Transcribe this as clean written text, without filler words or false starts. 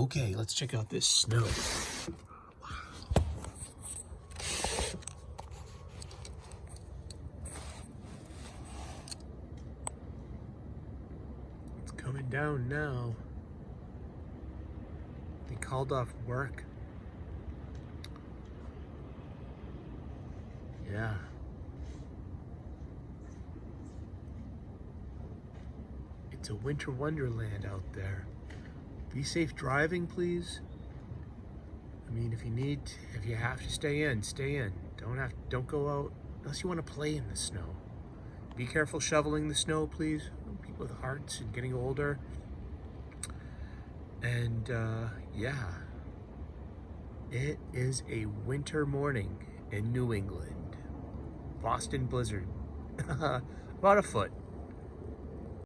Okay, let's check out this snow. It's coming down now. They called off work. Yeah. It's a winter wonderland out there. Be safe driving, please. I mean, if you have to stay in, stay in. Don't go out unless you want to play in the snow. Be careful shoveling the snow, please. People with hearts and getting older. And yeah, it is a winter morning in New England. Boston blizzard. About a foot.